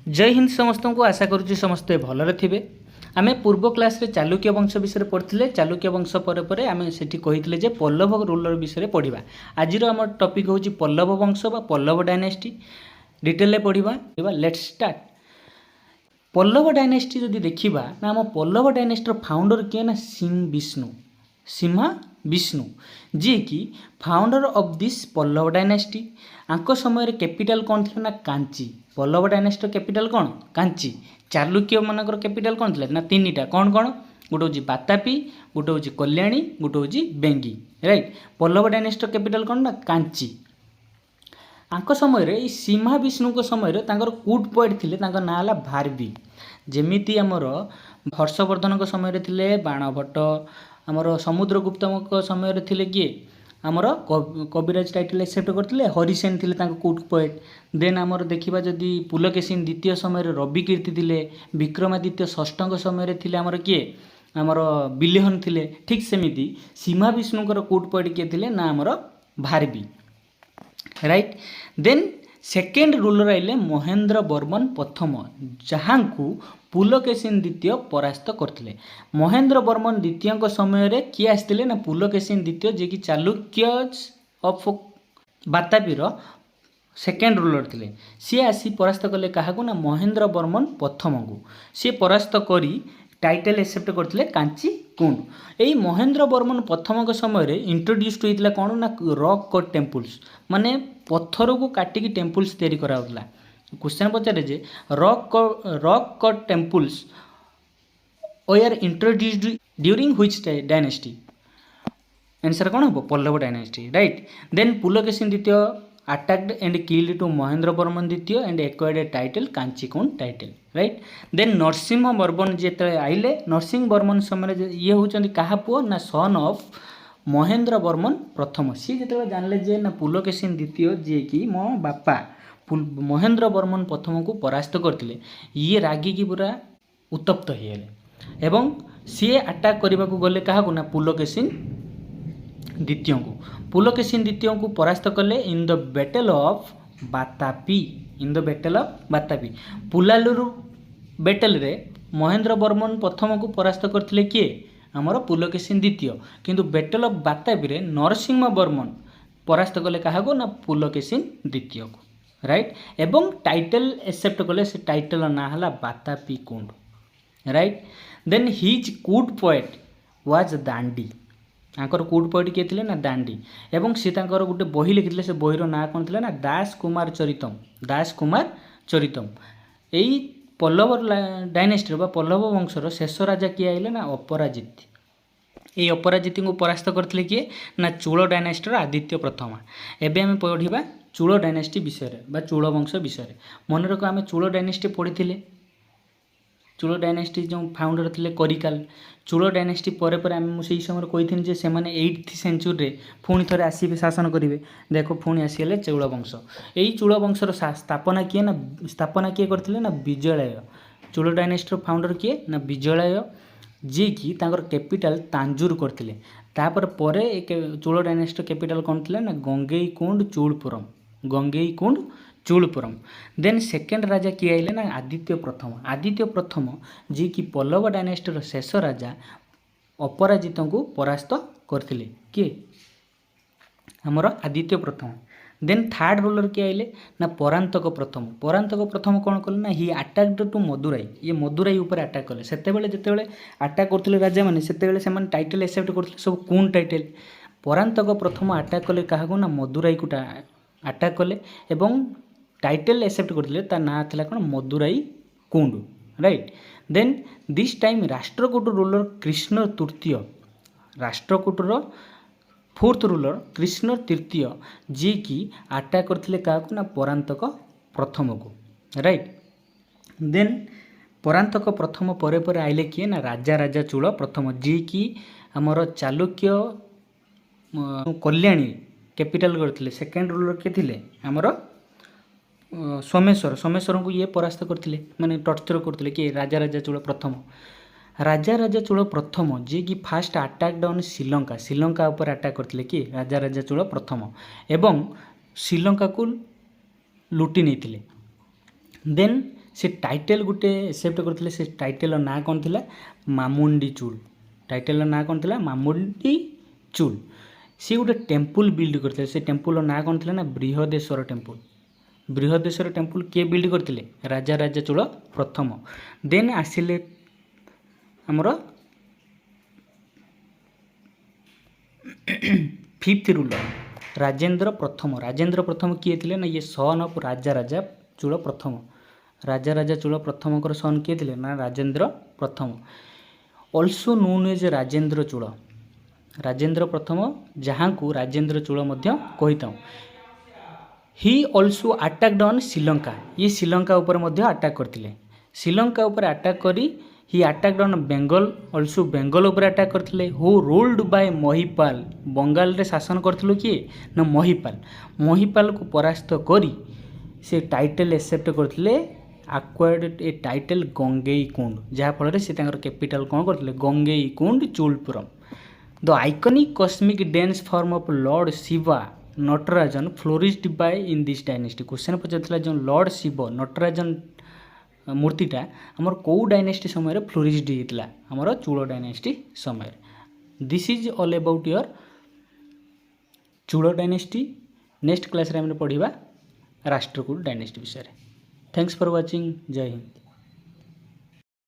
जय हिंद समस्त को आशा करुच्ची समस्ते भलरे थे। आम पूर्व क्लास रे चालुक्य वंश विषय पढ़ते चालुक्य वंश पर आम से कही पल्लव रूलर विषय पढ़ा। आज आम टपिक हूँ पल्लव वंश बा पल्लव डायनेस्टी डिटेल पढ़ा। Let's start. पल्लव डायनेस्टी जदि देखा ना आम पल्लव डायनेस्टर फाउंडर किए ना सिम्हा विष्णु जी की founder of this Pallava dynasty. आंक समय कैपिटल कौन थी ना कांची। पल्लव डायनेस्टर कैपिटल कौन कांची। चालुक्य मानकर कैपिटल कौन थी ना तीन टा कौन कौन गोटे हूँ बातापी गोटे हूँ कल्याणी गोटे हूँ बेंगी राइट। पल्लव डायनेस्टर कैपिटल कौन ना कांची। आंक समय सिम्हा विष्णु समय कूट पोएट थे ना भारबी। जमीती आमर हर्षवर्धन समय थे बाणभट्ट आमर समुद्रगुप्त समय थे किए आमर कविराज टाइटल एक्सेप्ट करते हरिसेन थे कूट पोएट। देन आमर देखा जदि पुलकेशिन द्वितीय समय रविकीर्ति थे विक्रमादित्य षष्ठ समय थे आमर किए आमर बिलेहन थे। ठीक सेमिति सिम्हा विष्णुकर कूट पोएट किए थे ना आमर भारबी राइट। देन सेकेंड रूलर आइले महेंद्र वर्मन प्रथम जहाँ को पुलकेशिन द्वितीय परास्त करते। महेंद्र वर्मन द्वितीय समय किए आसते ना पुलकेशिन द्वितीय जी कि चालुक्य ऑफ बातापीर सेकेंड रूलर थे। सी आसी परास्त कले क्या ना महेंद्र वर्मन प्रथम को सी परास्त करी टाइटल एक्सेप्ट करते कांची कुंड। यही महेंद्र वर्मन प्रथम समय इंट्रोड्यूस्ड होता कौन ना रॉक कट टेम्पल्स माने पत्थर को काटिकी टेम्पल्स तैयारी कराउला। क्वेश्चन पचारे जे rock cut temples were introduced during which dynasty. Answer कौन हम Pallava dynasty right. Then Pulakeshin द्वितीय attacked and killed to Mahendra Varman द्वितीय and acquired a title Kanchikonda title right. Then Narasimha Varman जिते आइले नरसिंह वर्मन समय ये होती क्या पुओ ना सन ऑफ महेंद्र वर्मन प्रथम। सी जो जानले जे ना पुलकेशिन द्वितीय जी कि मो बापा महेंद्र वर्मन प्रथम को परास्त करते ये रागिकी पूरा उत्तप्त होगले एवं सी अटैक करने को गले क्या ना पुलकेशिन द्वितीय को। पुलकेशिन द्वितीय को परास्त कले in the battle of Vatapi. In the battle of Vatapi Pullalur battle रे महेंद्र वर्मन प्रथम को परास्त करते किए आमर पुलकेशिन द्वितीय किंतु बैटल ऑफ बातापी रे नरसिंह वर्मन परास्त कले क्या ना पुलकेशिन द्वितीय को राइट। एवं टाइटल एक्सेप्ट कले से टाइटल ना हला बातापी कुंड राइट। देन हिज कूट पोएट वाज दांडी। आंकर कूट पोएट किए थे ना दांडी एवं सी गोटे बही लिखिले से बहीर ना कौन थे ना दास कुमार चरितम। दास कुमार चरितम यही पल्लव डायनेस्टी बा पल्लव वंशर शेष राजा किए आइले ना अपराजित। ये अपराजित को परास्त करते किए ना चूल डायनेस्टर आदित्य प्रथमा। एवं आम पढ़ा चूल डायनेस्टी विषय बा चूल वंश विषय। मन रख आम चूल डायनेस्टी पढ़ी चूल डायनेस्टी जो फाउंडर थे करिकाल। चूल डायनेस्टी पर आम से समय कही जे से 8th सेंचुरी पुणी थे आसवे शासन करेंगे। देख पुणी आसीगले चूल वंश। यही चूल वंशर स्थापना किए करते ना विजयालय। चूल डायनेस्टर फाउंडर किए ना विजयालय जी कि कैपिटल तांजूर करते। तापर चूल डायनेस्टर कैपिटल कौन थे ना गंगेईकुंड चूलपुरम। गंगेईकुंड चूलपुरम। देन सेकेंड राजा किए आइले ना आदित्य प्रथम। आदित्य प्रथम जी कि पल्लव डायनेस्टर शेष राजा अपराजित को परास्त करते किए आमर आदित्य प्रथम। देन थर्ड रूलर किए आइले ना परांतक प्रथम। परांतक प्रथम कौन कले ना ही अटैक्ड टू मदुराई। ये मदुराई ऊपर अटैक कले। सेतेबेले जेतेबेले अटैक करते राजा मैंने सेतेबेले से टाइटल एक्सेप्ट करते सब कौन टाइटल। परांतक प्रथम अटैक कले क्या ना मदुराई को अटैक कले एवं टाइटल एक्सेप्ट करते ना था कौन Madurai konda right. Then this time Rashtrakuta ruler Krishna तृतीय राष्ट्रकूटर फोर्थ रूलर कृष्ण तृतीय जी कि अटैक करते क्या ना परांतक प्रथम को राइट। देन परांतक प्रथम पर आइले किए ना राजा राजा चूल प्रथम जी कि आमर चालुक्य कल्याणी कैपिटल करते। सेकेंड रूलर किए थे आमर सोमेश्वर। सोमेश्वर को ये परास्त करते माने टर्चर करते कि राजा राजा चूल प्रथम। राजा राजा चूल प्रथम जी कि fast attacked on Sri Lanka. Sri Lanka ऊपर अटैक करते कि राजा राजा चूल प्रथम एवं श्रीलंका को लुटि नहीं। देन से टाइटल गोटे एक्सेप्ट करते से टाइटल ना कौन थी मामुंडी चूल टाइटल ना कौन थी मामुंडी चूल सी गोटे टेम्पुल बिल्ड करते से टेम्पुल ना कौन थी ना बृहदेश्वर टेम्पुल बृहदेश्वर टेम्पुल किए बिल्ड करते राजा राजा चोल प्रथम देन आसिले आमर फिफ्थ रूलर राजेंद्र प्रथम किए थे ना ये सन ऑफ राजा राजा चूल प्रथम राजा राजा चूल प्रथम सन किए थे ना राजेंद्र प्रथम ऑल्सो नोन एज राजेंद्र प्रथम जहाँ को राजेंद्र चूल कही था he also attacked on Sri Lanka ये श्रीलंका उपर अटैक करते श्रीलंका उपर अटैक करी he attacked on Bengal also Bengal उपर अटैक करते who ruled by Mahipala Bengal रे शासन करथिलो किए ना महिपाल को परास्त करी से टाइटल एक्सेप्ट करथिले acquired a title Gangai konda जहाँ फल से कैपिटल कौन करथिले Gangai konda Cholapuram the iconic cosmic dance form of lord Shiva Natarajan flourished by in this dynasty question पचार जो लॉर्ड शिव नटराजन मूर्तिटा आमर कौ डायनेस्टी समय फ्लोरिस्ड होता आमर चूल डायनेस्टी समय this is all about your चूल डायनेस्टी नेक्स्ट क्लास रे हम पढ़िबा राष्ट्रकूट डायनेस्टी विषय थैंक्स फॉर वाचिंग जय हिंद।